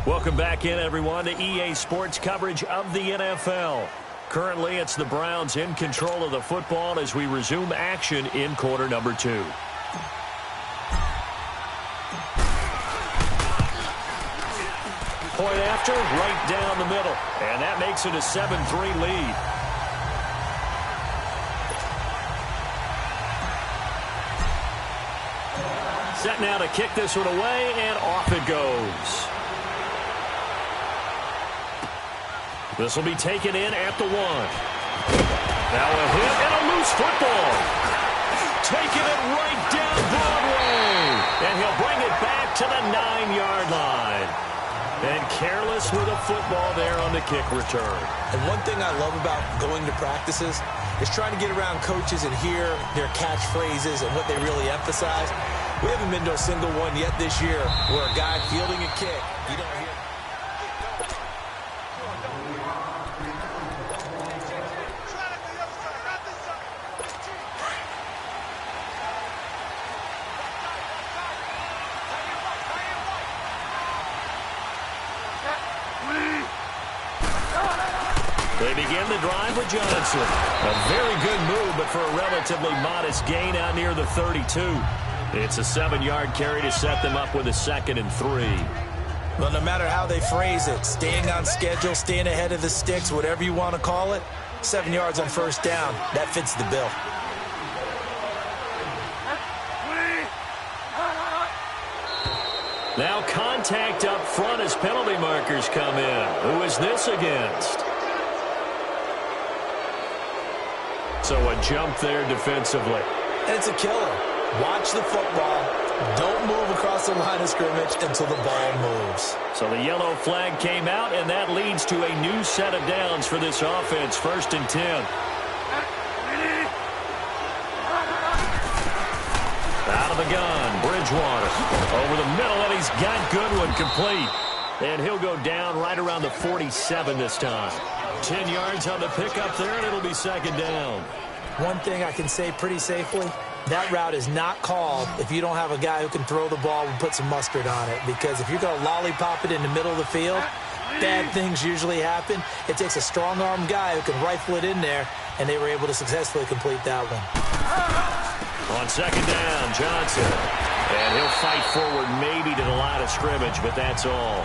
Welcome back in, everyone, to EA Sports coverage of the NFL. Currently, it's the Browns in control of the football as we resume action in quarter number 2. Point after, right down the middle. And that makes it a 7-3 lead. Set now to kick this one away, and off it goes. This will be taken in at the 1. Now a hit and a loose football. Taking it right down Broadway. And he'll bring it back to the 9-yard line. And careless with a football there on the kick return. And one thing I love about going to practices is trying to get around coaches and hear their catchphrases and what they really emphasize. We haven't been to a single one yet this year where a guy fielding a kick, you don't hear. They begin the drive with Johnson. A very good move, but for a relatively modest gain out near the 32. It's a 7-yard carry to set them up with a 2nd and 3. Well, no matter how they phrase it, staying on schedule, staying ahead of the sticks, whatever you want to call it, 7 yards on first down, that fits the bill. Now contact up front as penalty markers come in. Who is this against? So a jump there defensively. And it's a killer. Watch the football. Don't move across the line of scrimmage until the ball moves. So the yellow flag came out, and that leads to a new set of downs for this offense. 1st and 10. Out of the gun, Bridgewater. Over the middle, and he's got Goodwin complete. And he'll go down right around the 47 this time. 10 yards on the pickup there, and it'll be 2nd down. One thing I can say pretty safely, that route is not called if you don't have a guy who can throw the ball and put some mustard on it. Because if you're going to lollipop it in the middle of the field, bad things usually happen. It takes a strong-arm guy who can rifle it in there, and they were able to successfully complete that one. On 2nd down, Johnson. And he'll fight forward maybe to the line of scrimmage, but that's all.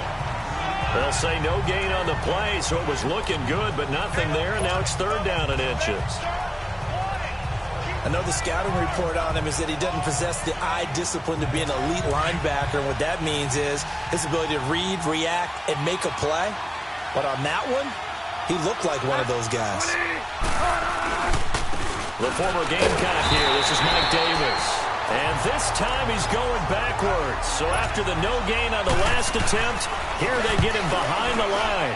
They'll say no gain on the play, so it was looking good, but nothing there, and now it's 3rd down and inches. I know the scouting report on him is that he doesn't possess the eye discipline to be an elite linebacker, and what that means is his ability to read, react, and make a play. But on that one, he looked like one of those guys. The former Gamecock here, this is Mike Davis. And this time he's going backwards. So after the no gain on the last attempt, here they get him behind the line.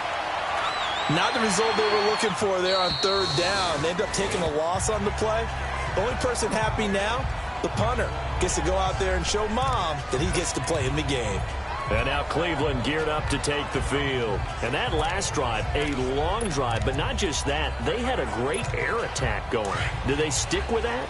Not the result they were looking for there on 3rd down. They end up taking a loss on the play. The only person happy now, the punter, gets to go out there and show Mom that he gets to play in the game. And now Cleveland geared up to take the field. And that last drive, a long drive, but not just that. They had a great air attack going. Do they stick with that?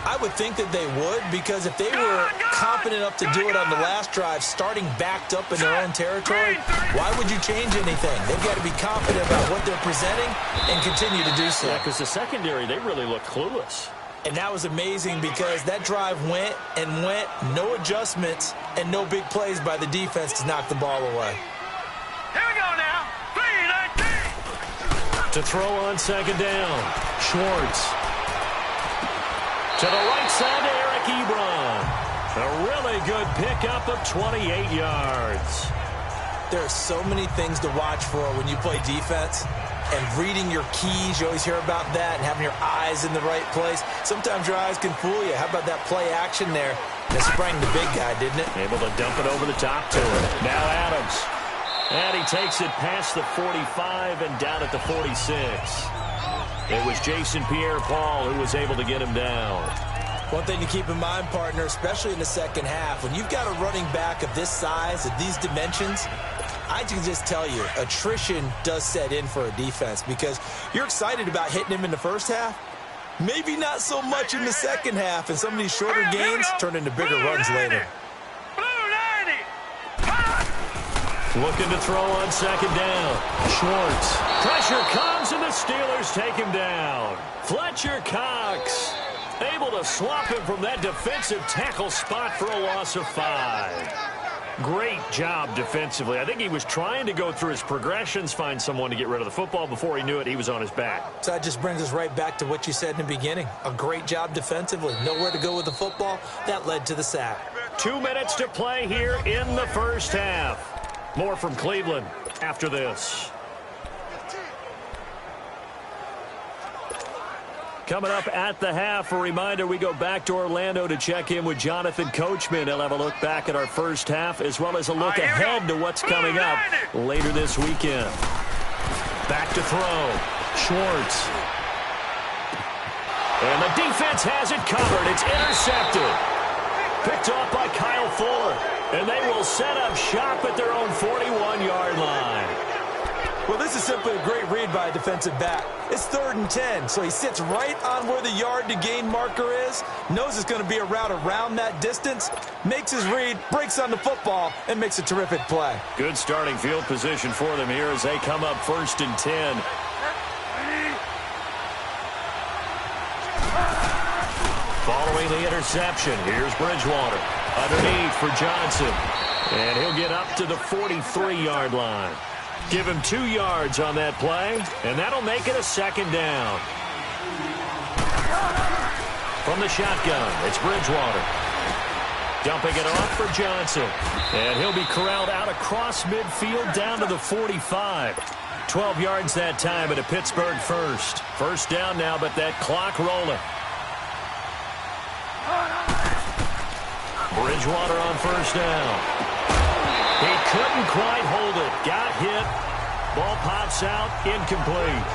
I would think that they would, because if they were confident enough to do it on the last drive, starting backed up in their own territory, why would you change anything? They've got to be confident about what they're presenting and continue to do so. Yeah, because the secondary, they really looked clueless. And that was amazing because that drive went and went, no adjustments, and no big plays by the defense to knock the ball away. Here we go now. 3-19. To throw on 2nd down, Schwartz. To the right side to Eric Ebron. A really good pickup of 28 yards. There are so many things to watch for when you play defense. And reading your keys, you always hear about that, and having your eyes in the right place. Sometimes your eyes can fool you. How about that play action there? That sprang the big guy, didn't it? Able to dump it over the top to him. Now Adams. And he takes it past the 45 and down at the 46. It was Jason Pierre-Paul who was able to get him down. One thing to keep in mind, partner, especially in the second half, when you've got a running back of this size, of these dimensions, I can just tell you, attrition does set in for a defense because you're excited about hitting him in the first half. Maybe not so much in the second half, and some of these shorter gains turn into bigger runs later. Blue 90. Looking to throw on second down. Schwartz. Pressure comes, and the Steelers take him down. Fletcher Cox able to swap him from that defensive tackle spot for a loss of 5. Great job defensively. I think he was trying to go through his progressions, find someone to get rid of the football. Before he knew it, he was on his back. So that just brings us right back to what you said in the beginning. A great job defensively. Nowhere to go with the football. That led to the sack. 2 minutes to play here in the first half. More from Cleveland after this. Coming up at the half, a reminder, we go back to Orlando to check in with Jonathan Coachman. He'll have a look back at our first half as well as a look ahead to what's coming up later this weekend. Back to throw. Schwartz. And the defense has it covered. It's intercepted. Picked off by Kyle Fuller. And they will set up shop at their own 41-yard line. Well, this is simply a great read by a defensive back. It's 3rd and 10, so he sits right on where the yard-to-gain marker is, knows it's going to be a route around that distance, makes his read, breaks on the football, and makes a terrific play. Good starting field position for them here as they come up 1st and 10. Following the interception, here's Bridgewater. Underneath for Johnson. And he'll get up to the 43-yard line. Give him 2 yards on that play, and that'll make it a 2nd down. From the shotgun, it's Bridgewater. Dumping it off for Johnson. And he'll be corralled out across midfield down to the 45. 12 yards that time at a Pittsburgh first. 1st down now, but that clock rolling. Bridgewater on 1st down. He couldn't quite hold it. Got hit. Ball pops out. Incomplete.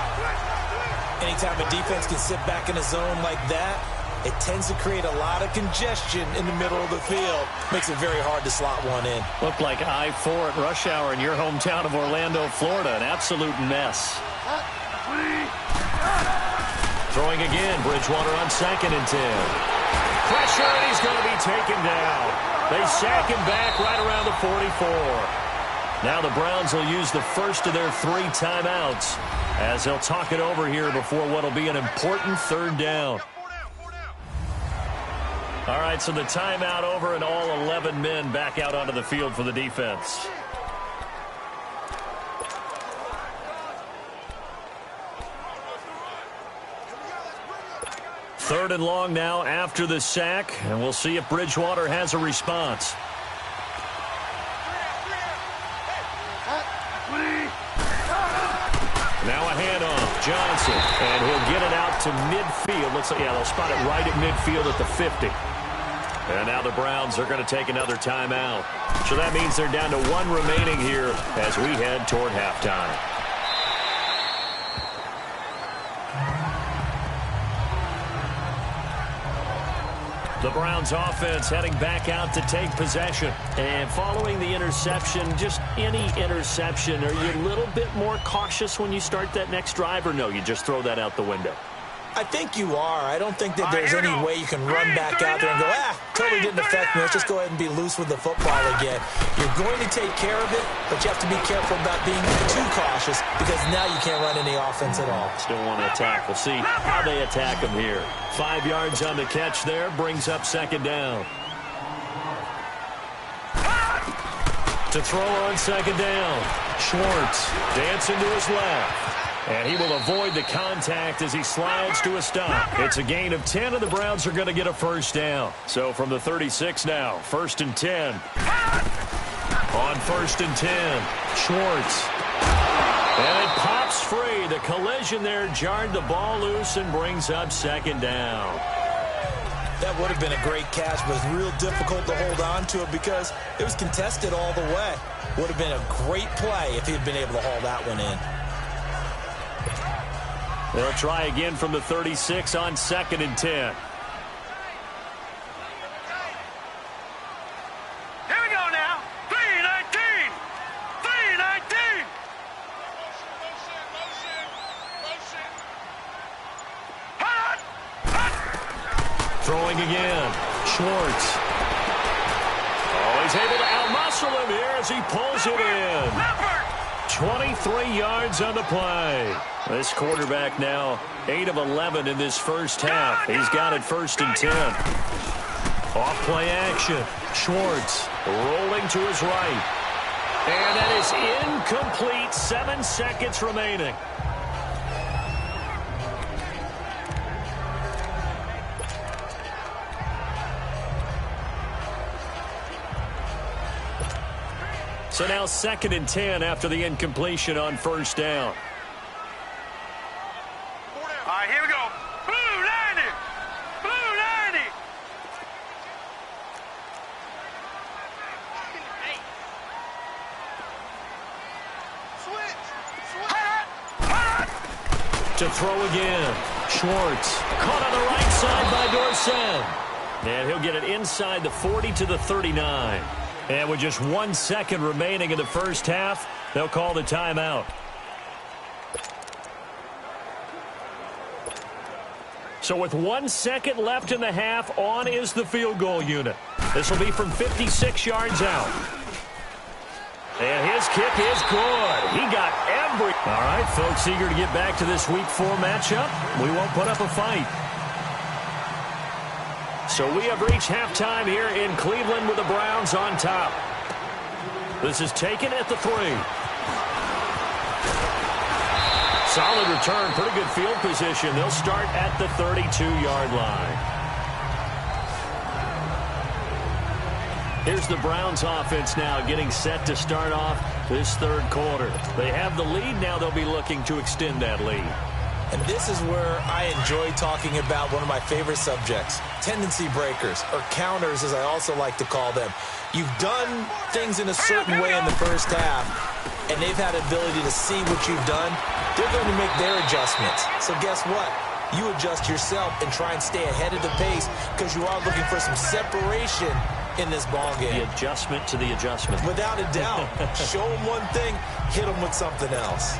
Anytime a defense can sit back in a zone like that, it tends to create a lot of congestion in the middle of the field. Makes it very hard to slot one in. Looked like I-4 at rush hour in your hometown of Orlando, Florida. An absolute mess. Throwing again. Bridgewater on 2nd and 10. Pressure, and he's going to be taken down. They sack him back right around the 44. Now the Browns will use the first of their 3 timeouts as they'll talk it over here before what will be an important 3rd down. All right, so the timeout over and all 11 men back out onto the field for the defense. Third and long now after the sack, and we'll see if Bridgewater has a response. Now a handoff, Johnson, and he'll get it out to midfield. Looks like, yeah, they'll spot it right at midfield at the 50. And now the Browns are going to take another timeout. So that means they're down to 1 remaining here as we head toward halftime. The Browns offense heading back out to take possession. And following the interception, just any interception, are you a little bit more cautious when you start that next drive, or no, you just throw that out the window? I think you are. I don't think that there's any way you can run back out there and go, totally didn't affect me. Let's just go ahead and be loose with the football again. You're going to take care of it, but you have to be careful about being too cautious because now you can't run any offense at all. Still want to attack. We'll see how they attack him here. 5 yards on the catch there, brings up 2nd down. To throw on 2nd down, Schwartz dancing to his left. And he will avoid the contact as he slides to a stop. It's a gain of 10, and the Browns are going to get a 1st down. So from the 36 now, 1st and 10. On 1st and 10, Schwartz. And it pops free. The collision there jarred the ball loose and brings up 2nd down. That would have been a great catch, but it's real difficult to hold on to it because it was contested all the way. Would have been a great play if he had been able to haul that one in. They'll try again from the 36 on 2nd and 10. Here we go now. 3-19. 3-19. Throwing again. Schwartz. Oh, he's He's able to outmuscle him here as he pulls it in. 23 yards on the play. This quarterback now 8 of 11 in this first half. He's got it 1st and 10. Off play action. Schwartz rolling to his right. And that is incomplete. 7 seconds remaining. So now 2nd and 10 after the incompletion on 1st down. All right, here we go. Blue 90. Blue 90. To throw again. Schwartz caught on the right side by Dorsett. And he'll get it inside the 40 to the 39. And with just 1 second remaining in the first half, they'll call the timeout. So with 1 second left in the half, on is the field goal unit. This will be from 56 yards out. And his kick is good. He got every... All right, folks, eager to get back to this Week 4 matchup. We won't put up a fight. So we have reached halftime here in Cleveland with the Browns on top. This is taken at the 3. Solid return, pretty good field position. They'll start at the 32-yard line. Here's the Browns offense now getting set to start off this 3rd quarter. They have the lead. Now they'll be looking to extend that lead. And this is where I enjoy talking about one of my favorite subjects, tendency breakers, or counters as I also like to call them. You've done things in a certain way in the first half, and they've had ability to see what you've done. They're going to make their adjustments. So guess what? You adjust yourself and try and stay ahead of the pace because you are looking for some separation in this ball game. The adjustment to the adjustment. Without a doubt. Show them one thing, hit them with something else.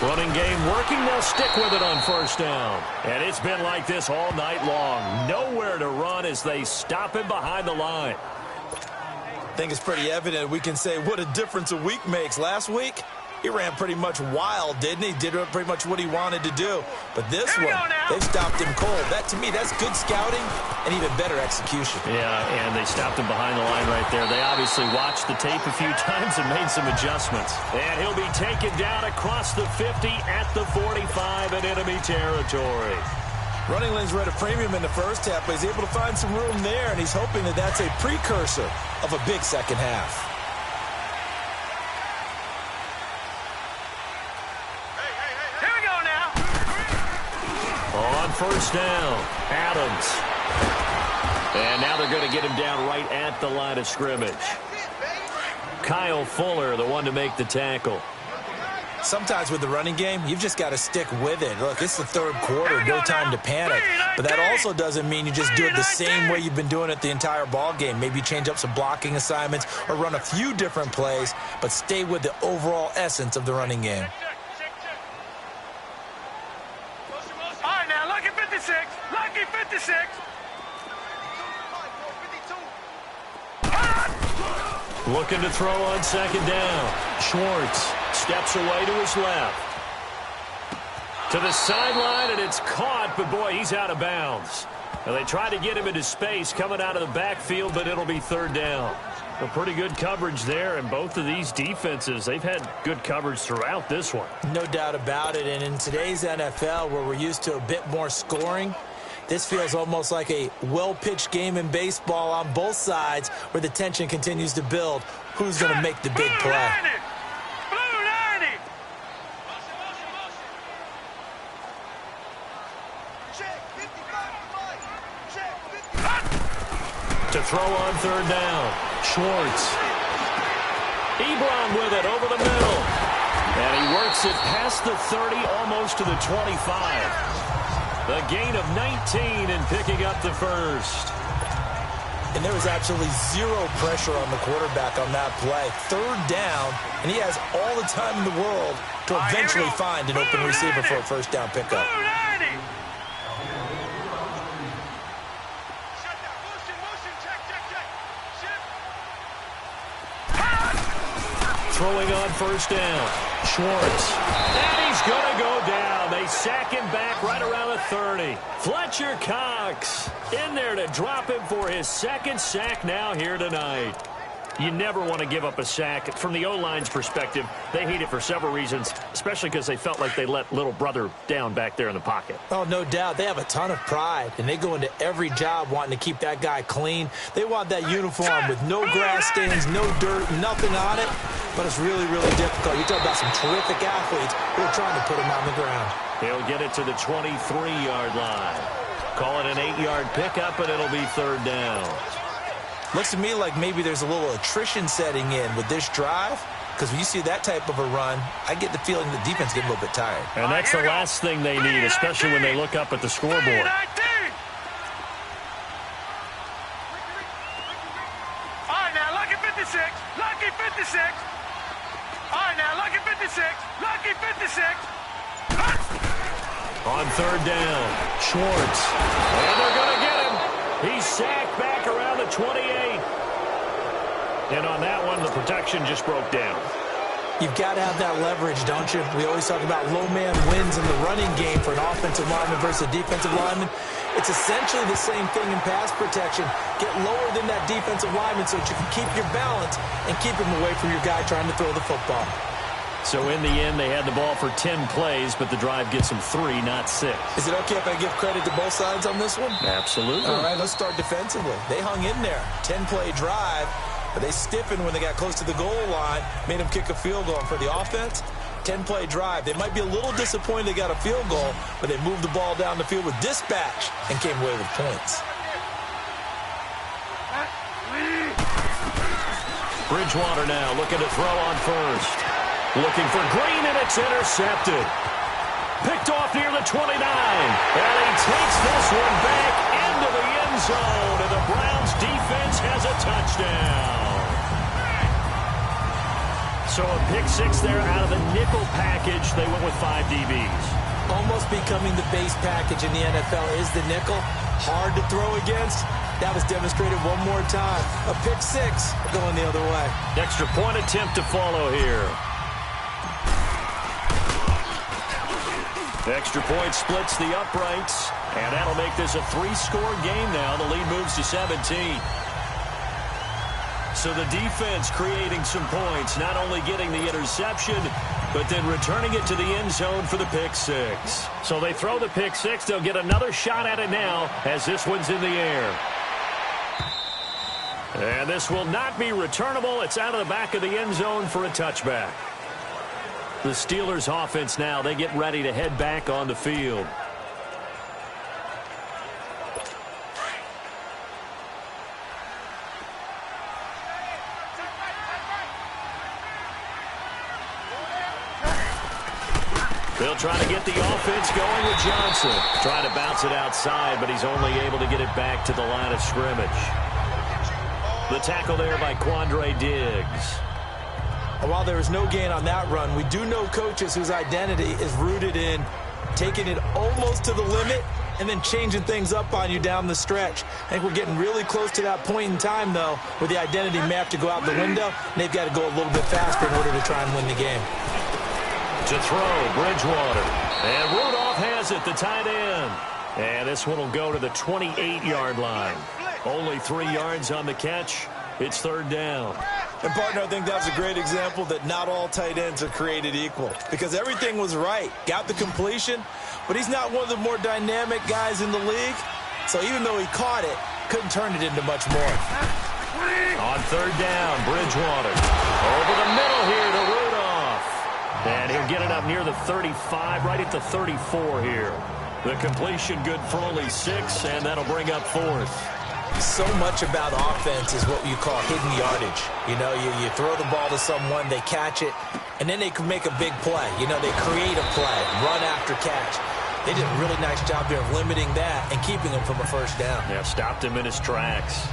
Running game working. They'll stick with it on 1st down. And it's been like this all night long. Nowhere to run as they stop him behind the line. I think it's pretty evident we can say what a difference a week makes. Last week, he ran pretty much wild, didn't he? Did pretty much what he wanted to do. But this one, they've stopped him cold. That, to me, that's good scouting and even better execution. Yeah, and they stopped him behind the line right there. They obviously watched the tape a few times and made some adjustments. And he'll be taken down across the 50 at the 45 in enemy territory. Running lanes were at a premium in the first half, but he's able to find some room there, and he's hoping that that's a precursor of a big second half. On 1st down, Adams. And now they're going to get him down right at the line of scrimmage. Kyle Fuller, the one to make the tackle. Sometimes with the running game, you've just got to stick with it. Look, it's the 3rd quarter, no time to panic. But that also doesn't mean you just do it the same way you've been doing it the entire ball game. Maybe change up some blocking assignments or run a few different plays, but stay with the overall essence of the running game. All right, now, lucky 56. Lucky 56. Looking to throw on 2nd down. Schwartz steps away to his left. To the sideline, and it's caught, but boy, he's out of bounds. Now, they tried to get him into space coming out of the backfield, but it'll be 3rd down. A pretty good coverage there, and both of these defenses, they've had good coverage throughout this one. No doubt about it, and in today's NFL, where we're used to a bit more scoring, this feels almost like a well-pitched game in baseball on both sides where the tension continues to build. Who's going to make the big play? Blue 90. To throw on 3rd down. Schwartz. Ebron with it over the middle. And he works it past the 30, almost to the 25. The gain of 19 and picking up the 1st. And there was absolutely zero pressure on the quarterback on that play. Third down, and he has all the time in the world to eventually find an open receiver for a first down pickup. Throwing on first down. Schwartz. And he's going to go down. They sack him back right around the 30. Fletcher Cox in there to drop him for his second sack now here tonight. You never want to give up a sack. From the O-line's perspective, they hate it for several reasons, especially because they felt like they let little brother down back there in the pocket. Oh, no doubt. They have a ton of pride, and they go into every job wanting to keep that guy clean. They want that uniform with no grass stains, no dirt, nothing on it, but it's really, really difficult. You talk about some terrific athletes who are trying to put him on the ground. He'll get it to the 23-yard line. Call it an 8-yard pickup, and it'll be third down. Looks to me like maybe there's a little attrition setting in with this drive, because when you see that type of a run, I get the feeling the defense gets a little bit tired. And that's the last thing they need, especially when they look up at the scoreboard. All right, now, lucky 56. Lucky 56. All right, now, lucky 56. Lucky 56. On third down, Schwartz. And they're going to get him. He's sacked back around the 28. And on that one, the protection just broke down. You've got to have that leverage, don't you? We always talk about low man wins in the running game for an offensive lineman versus a defensive lineman. It's essentially the same thing in pass protection. Get lower than that defensive lineman so that you can keep your balance and keep him away from your guy trying to throw the football. So in the end, they had the ball for 10 plays, but the drive gets them 3, not 6. Is it okay if I give credit to both sides on this one? Absolutely. All right, let's start defensively. They hung in there. 10-play drive, but they stiffened when they got close to the goal line, made them kick a field goal. For the offense, 10-play drive. They might be a little disappointed they got a field goal, but they moved the ball down the field with dispatch and came away with points. Bridgewater now looking to throw on first. Looking for Green, and it's intercepted. Picked off near the 29. And he takes this one back into the end zone, and the Browns defense has a touchdown. So a pick 6 there out of the nickel package. They went with 5 DBs. Almost becoming the base package in the NFL is the nickel. Hard to throw against. That was demonstrated one more time. A pick 6 going the other way. Extra point attempt to follow here. Extra point splits the uprights, and that'll make this a 3-score game now. The lead moves to 17. So the defense creating some points, not only getting the interception, but then returning it to the end zone for the pick 6. So they throw the pick 6. They'll get another shot at it now as this one's in the air. And this will not be returnable. It's out of the back of the end zone for a touchback. The Steelers offense now, they get ready to head back on the field. They'll try to get the offense going with Johnson. Trying to bounce it outside, but he's only able to get it back to the line of scrimmage. The tackle there by Quandre Diggs. While there is no gain on that run, we do know coaches whose identity is rooted in taking it almost to the limit and then changing things up on you down the stretch. I think we're getting really close to that point in time, though, where the identity may have to go out the window, and they've got to go a little bit faster in order to try and win the game. To throw, Bridgewater. And Rudolph has it, the tight end. And this one will go to the 28-yard line. Only 3 yards on the catch. It's third down. And, partner, I think that's a great example that not all tight ends are created equal, because everything was right. Got the completion, but he's not one of the more dynamic guys in the league. So even though he caught it, couldn't turn it into much more. On third down, Bridgewater. Over the middle here to Rudolph. And he'll get it up near the 35, right at the 34 here. The completion good for only 6, and that'll bring up fourth. So much about offense is what you call hidden yardage. You know, you throw the ball to someone, they catch it, and then they can make a big play. You know, they create a play, run after catch. They did a really nice job there of limiting that and keeping him from a first down. Yeah, stopped him in his tracks.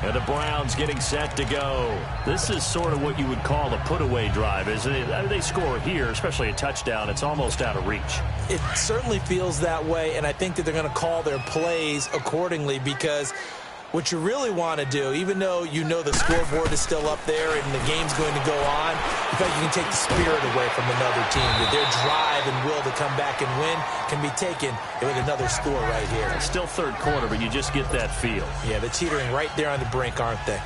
And the Browns getting set to go. This is sort of what you would call a put-away drive, isn't it? I mean, they score here, especially a touchdown. It's almost out of reach. It certainly feels that way, and I think that they're going to call their plays accordingly because what you really want to do, even though you know the scoreboard is still up there and the game's going to go on, in fact, you can take the spirit away from another team. With their drive and will to come back and win can be taken with another score right here. It's still third quarter, but you just get that feel. Yeah, they're teetering right there on the brink, aren't they?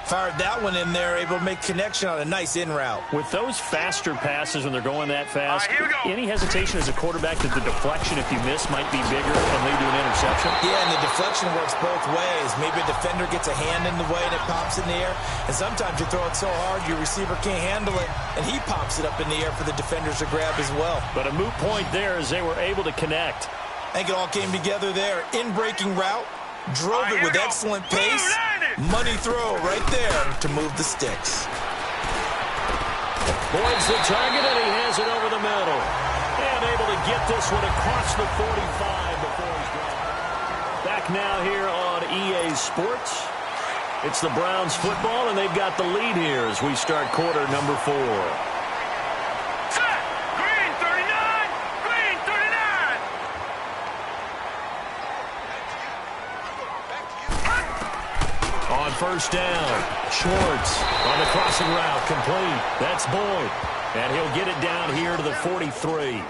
Fired that one in there, able to make connection on a nice in route. With those faster passes when they're going that fast, here we go. Any hesitation as a quarterback that the deflection, if you miss, might be bigger and lead to an interception? Yeah, and the deflection works both ways. Maybe a defender gets a hand in the way and it pops in the air, and sometimes you throw it so hard your receiver can't handle it, and he pops it up in the air for the defenders to grab as well. But a moot point there as they were able to connect. I think it all came together there. In-breaking route, drove it with excellent pace. Money throw right there to move the sticks. Boyd's the target, and he has it over the middle. And able to get this one across the 45 before he's gone. Back now here on EA Sports. It's the Browns football, and they've got the lead here as we start quarter number 4. Set. Green 39. Green 39. On first down, Schwartz on the crossing route, complete. That's Boyd. And he'll get it down here to the 43.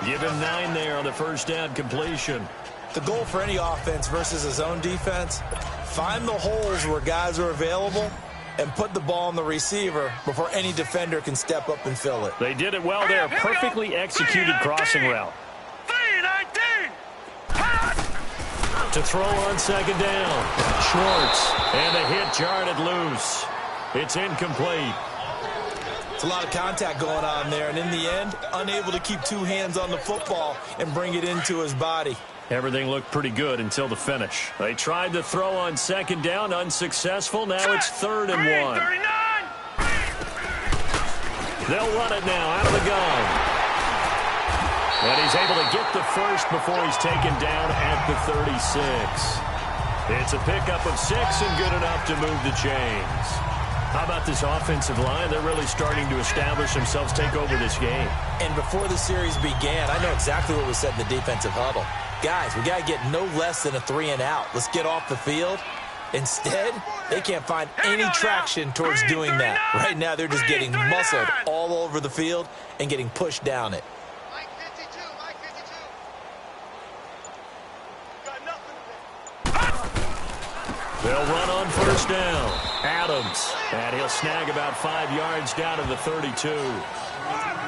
Give him 9 there on the first down completion. The goal for any offense versus a zone defense, find the holes where guys are available and put the ball on the receiver before any defender can step up and fill it. They did it well there. Perfectly executed crossing route. 319. To throw on second down. Schwartz. And the hit jarred loose. It's incomplete. It's a lot of contact going on there, and in the end, unable to keep 2 hands on the football and bring it into his body. Everything looked pretty good until the finish. They tried to throw on second down, unsuccessful. Now it's 3rd and 1. 39. They'll run it now out of the gun. And he's able to get the first before he's taken down at the 36. It's a pickup of 6 and good enough to move the chains. How about this offensive line? They're really starting to establish themselves, take over this game. And before the series began, I know exactly what was said in the defensive huddle. Guys, we got to get no less than a 3 and out. Let's get off the field. Instead, they can't find any traction towards doing that. Right now, they're just getting muscled all over the field and getting pushed down it. They'll run on first down. Adams. And he'll snag about 5 yards down to the 32.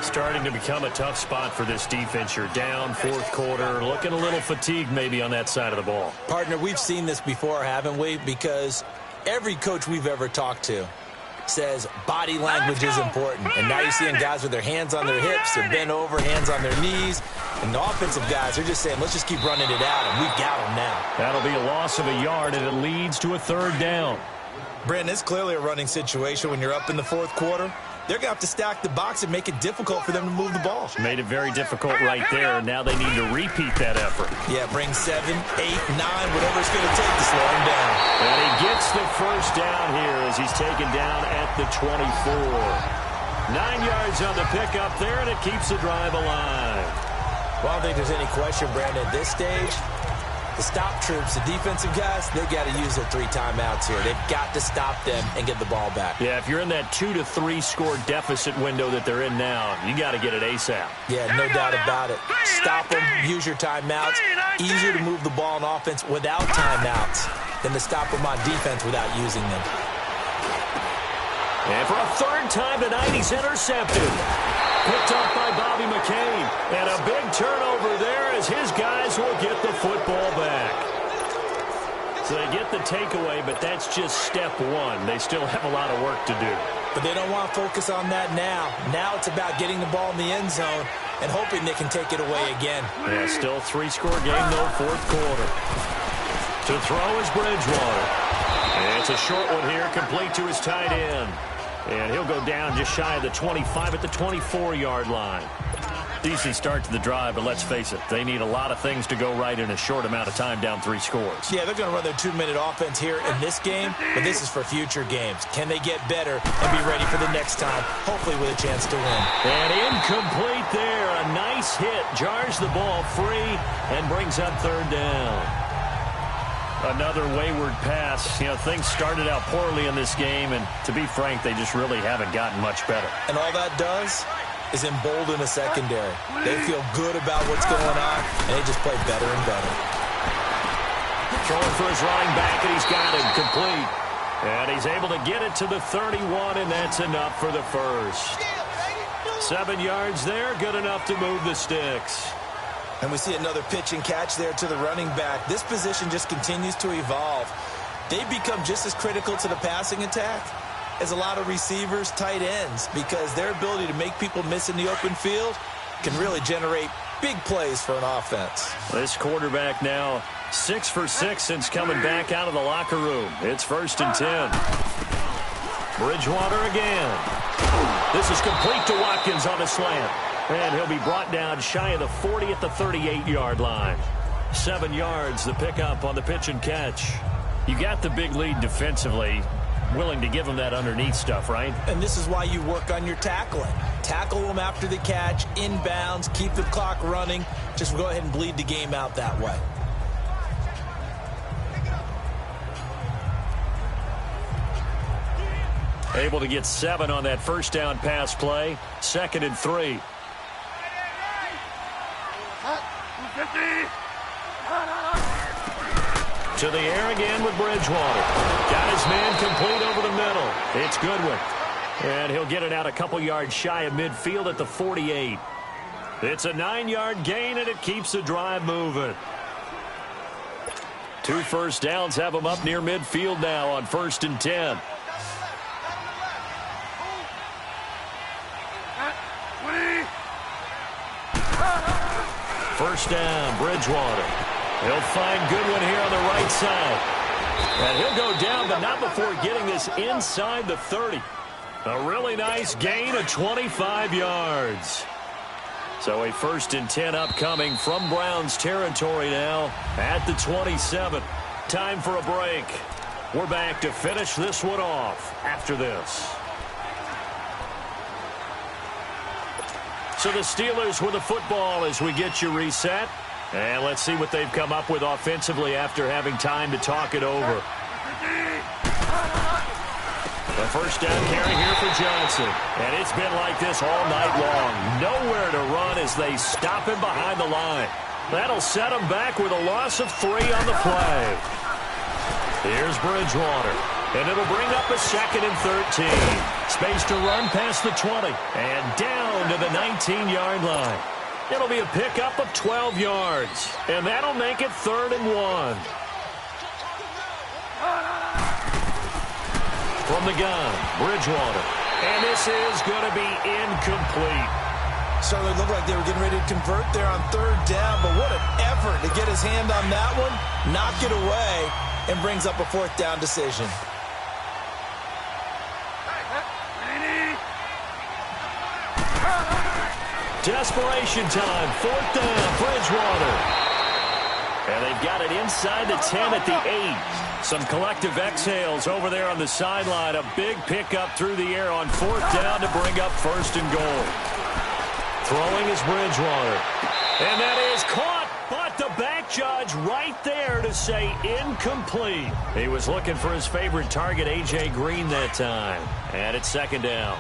Starting to become a tough spot for this defense. You're down, 4th quarter. Looking a little fatigued maybe on that side of the ball. Partner, we've seen this before, haven't we? Because every coach we've ever talked to says body language is important. And now you're seeing guys with their hands on their hips, they're bent over, hands on their knees. And the offensive guys are just saying, let's just keep running it out, and we've got them now. That'll be a loss of a yard, and it leads to a 3rd down. Brandon, it's clearly a running situation when you're up in the 4th quarter. They're going to have to stack the box and make it difficult for them to move the ball. Made it very difficult right there, and now they need to repeat that effort. Yeah, bring 7, 8, 9, whatever it's going to take to slow him down. And he gets the first down here as he's taken down at the 24. 9 yards on the pickup there, and it keeps the drive alive. Well, I don't think there's any question, Brandon, at this stage. The stop troops, the defensive guys, they've got to use their 3 timeouts here. They've got to stop them and get the ball back. Yeah, if you're in that 2 to 3 score deficit window that they're in now, you got to get it ASAP. Yeah, no doubt about it. Stop them, use your timeouts. Easier to move the ball on offense without timeouts than to stop them on defense without using them. And for a 3rd time tonight, he's intercepted. Picked off by Bobby McCain. And a big turnover there as his guys will get the football back. So they get the takeaway, but that's just step 1. They still have a lot of work to do. But they don't want to focus on that now. Now it's about getting the ball in the end zone and hoping they can take it away again. Yeah, still 3-score game, though, 4th quarter. To throw is Bridgewater. And it's a short one here, complete to his tight end. And he'll go down just shy of the 25 at the 24-yard line. Decent start to the drive, but let's face it, they need a lot of things to go right in a short amount of time, down 3 scores. Yeah, they're going to run their 2-minute offense here in this game, but this is for future games. Can they get better and be ready for the next time, hopefully with a chance to win? And incomplete there. A nice hit. Jars the ball free and brings up 3rd down. Another wayward pass. You know, things started out poorly in this game, and to be frank, they just really haven't gotten much better. And all that does is embolden a secondary. They feel good about what's going on, and they just play better and better. Throwing for his running back, and he's got him complete. And he's able to get it to the 31, and that's enough for the first. 7 yards there, good enough to move the sticks. And we see another pitch and catch there to the running back. This position just continues to evolve. They become just as critical to the passing attack as a lot of receivers, tight ends, because their ability to make people miss in the open field can really generate big plays for an offense. This quarterback now 6 for 6 since coming back out of the locker room. It's 1st and 10. Bridgewater again. This is complete to Watkins on a slant. And he'll be brought down shy of the 40 at the 38-yard line. 7 yards, the pickup on the pitch and catch. You got the big lead defensively. Willing to give them that underneath stuff, right? And this is why you work on your tackling. Tackle them after the catch, inbounds, keep the clock running. Just go ahead and bleed the game out that way. Able to get 7 on that 1st down pass play. 2nd and 3. To the air again with Bridgewater. Got his man complete over the middle. It's Goodwin. And he'll get it out a couple yards shy of midfield at the 48. It's a 9-yard gain, and it keeps the drive moving. 2 first downs have him up near midfield now on 1st and 10. First down, Bridgewater. He'll find Goodwin here on the right side. And he'll go down, but not before getting this inside the 30. A really nice gain of 25 yards. So a 1st and 10 upcoming from Browns territory now at the 27. Time for a break. We're back to finish this one off after this. So the Steelers with the football as we get you reset. And let's see what they've come up with offensively after having time to talk it over. The first down carry here for Johnson. And it's been like this all night long. Nowhere to run as they stop him behind the line. That'll set him back with a loss of 3 on the play. Here's Bridgewater. And it'll bring up a 2nd and 13. Space to run past the 20. And down to the 19-yard line. It'll be a pickup of 12 yards. And that'll make it 3rd and 1. From the gun, Bridgewater. And this is going to be incomplete. Certainly looked like they were getting ready to convert there on 3rd down, but what an effort to get his hand on that one, knock it away, and brings up a 4th down decision. Desperation time, 4th down, Bridgewater. And they've got it inside the 10 at the 8. Some collective exhales over there on the sideline. A big pickup through the air on 4th down to bring up 1st and goal. Throwing is Bridgewater. And that is caught, but the back judge right there to say incomplete. He was looking for his favorite target, A.J. Green, that time. And it's 2nd down.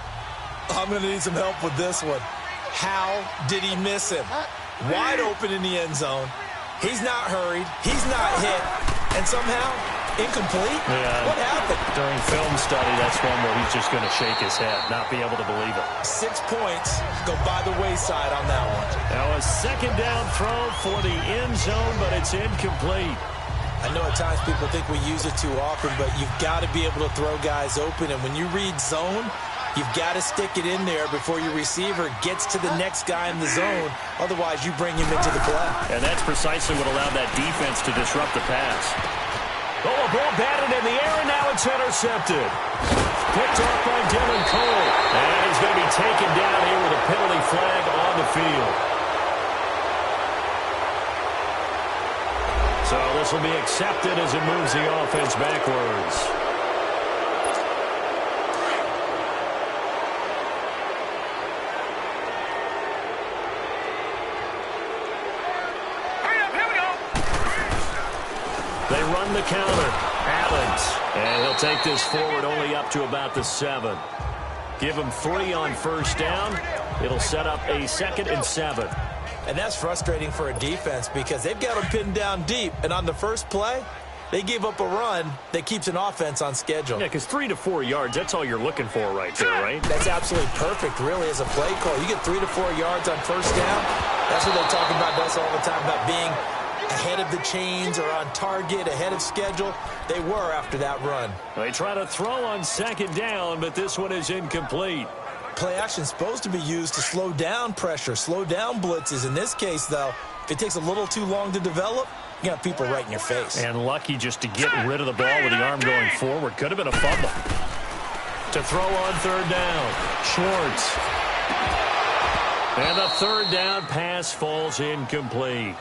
I'm going to need some help with this one. How did he miss him? Wide open in the end zone. He's not hurried. He's not hit. And somehow, incomplete? Yeah. What happened? During film study, that's one where he's just going to shake his head, not be able to believe it. 6 points go by the wayside on that one. Now a 2nd down throw for the end zone, but it's incomplete. I know at times people think we use it too often, but you've got to be able to throw guys open. And when you read zone, you've got to stick it in there before your receiver gets to the next guy in the zone. Otherwise, you bring him into the play. And that's precisely what allowed that defense to disrupt the pass. Oh, a ball batted in the air, and now it's intercepted. Picked off by Dylan Cole. And he's going to be taken down here with a penalty flag on the field. So this will be accepted as it moves the offense backwards. They run the counter. Adams. And he'll take this forward only up to about the 7. Give him 3 on first down. It'll set up a 2nd and 7. And that's frustrating for a defense because they've got them pinned down deep. And on the first play, they gave up a run that keeps an offense on schedule. Yeah, because 3 to 4 yards, that's all you're looking for right there, right? That's absolutely perfect, really, as a play call. You get 3 to 4 yards on first down. That's what they talk about us all the time, about being ahead of the chains or on target, ahead of schedule. They were after that run. They try to throw on 2nd down, but this one is incomplete. Play action is supposed to be used to slow down pressure, slow down blitzes. In this case, though, if it takes a little too long to develop, you got people right in your face. And lucky just to get rid of the ball with the arm going forward. Could have been a fumble. To throw on 3rd down, Schwartz. And the 3rd down pass falls incomplete.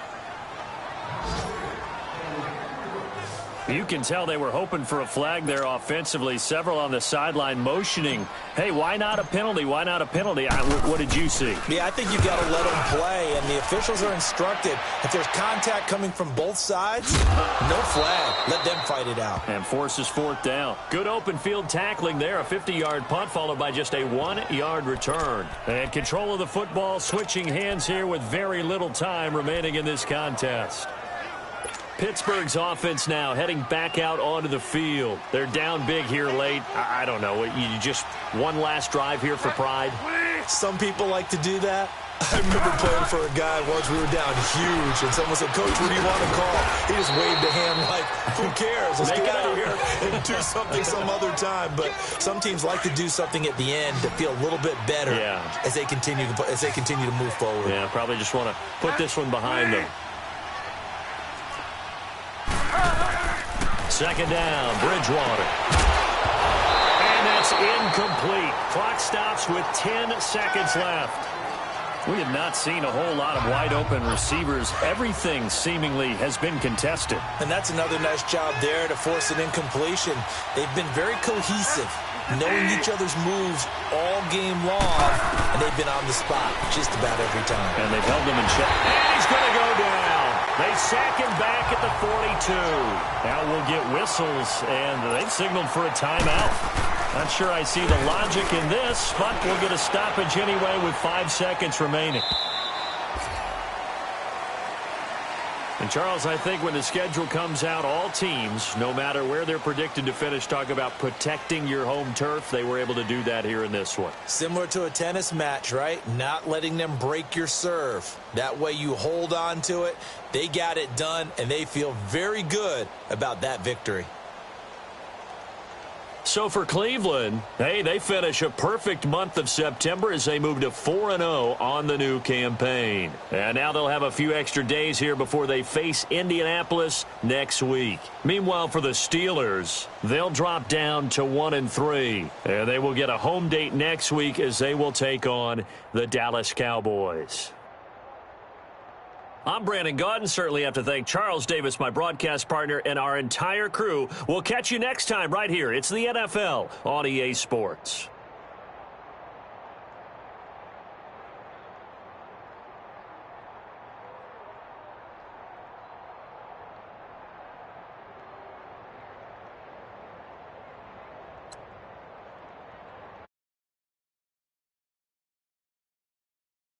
You can tell they were hoping for a flag there offensively. Several on the sideline motioning. Hey, why not a penalty? Why not a penalty? What did you see? Yeah, I think you've got to let them play, and the officials are instructed. If there's contact coming from both sides, no flag. Let them fight it out. And forces 4th down. Good open field tackling there. A 50-yard punt followed by just a 1-yard return. And control of the football, switching hands here with very little time remaining in this contest. Pittsburgh's offense now heading back out onto the field. They're down big here late. I don't know. You just one last drive here for pride? Some people like to do that. I remember playing for a guy once. We were down huge, and someone said, "Coach, what do you want to call?" He just waved a hand like, "Who cares? Let's get out of here and do something some other time." But some teams like to do something at the end to feel a little bit better as they continue to move forward. Yeah, probably just want to put this one behind them. 2nd down, Bridgewater. And that's incomplete. Clock stops with 10 seconds left. We have not seen a whole lot of wide-open receivers. Everything seemingly has been contested. And that's another nice job there to force an incompletion. They've been very cohesive, knowing each other's moves all game long, and they've been on the spot just about every time. And they've held them in check. And he's going to go down. They sack him back at the 42. Now we'll get whistles, and they've signaled for a timeout. Not sure I see the logic in this, but we'll get a stoppage anyway with 5 seconds remaining. And, Charles, I think when the schedule comes out, all teams, no matter where they're predicted to finish, talk about protecting your home turf. They were able to do that here in this one. Similar to a tennis match, right? Not letting them break your serve. That way you hold on to it. They got it done, and they feel very good about that victory. So for Cleveland, hey, they finish a perfect month of September as they move to 4-0 on the new campaign. And now they'll have a few extra days here before they face Indianapolis next week. Meanwhile, for the Steelers, they'll drop down to 1-3. And they will get a home date next week as they will take on the Dallas Cowboys. I'm Brandon Gaudin. Certainly have to thank Charles Davis, my broadcast partner, and our entire crew. We'll catch you next time right here. It's the NFL on EA Sports.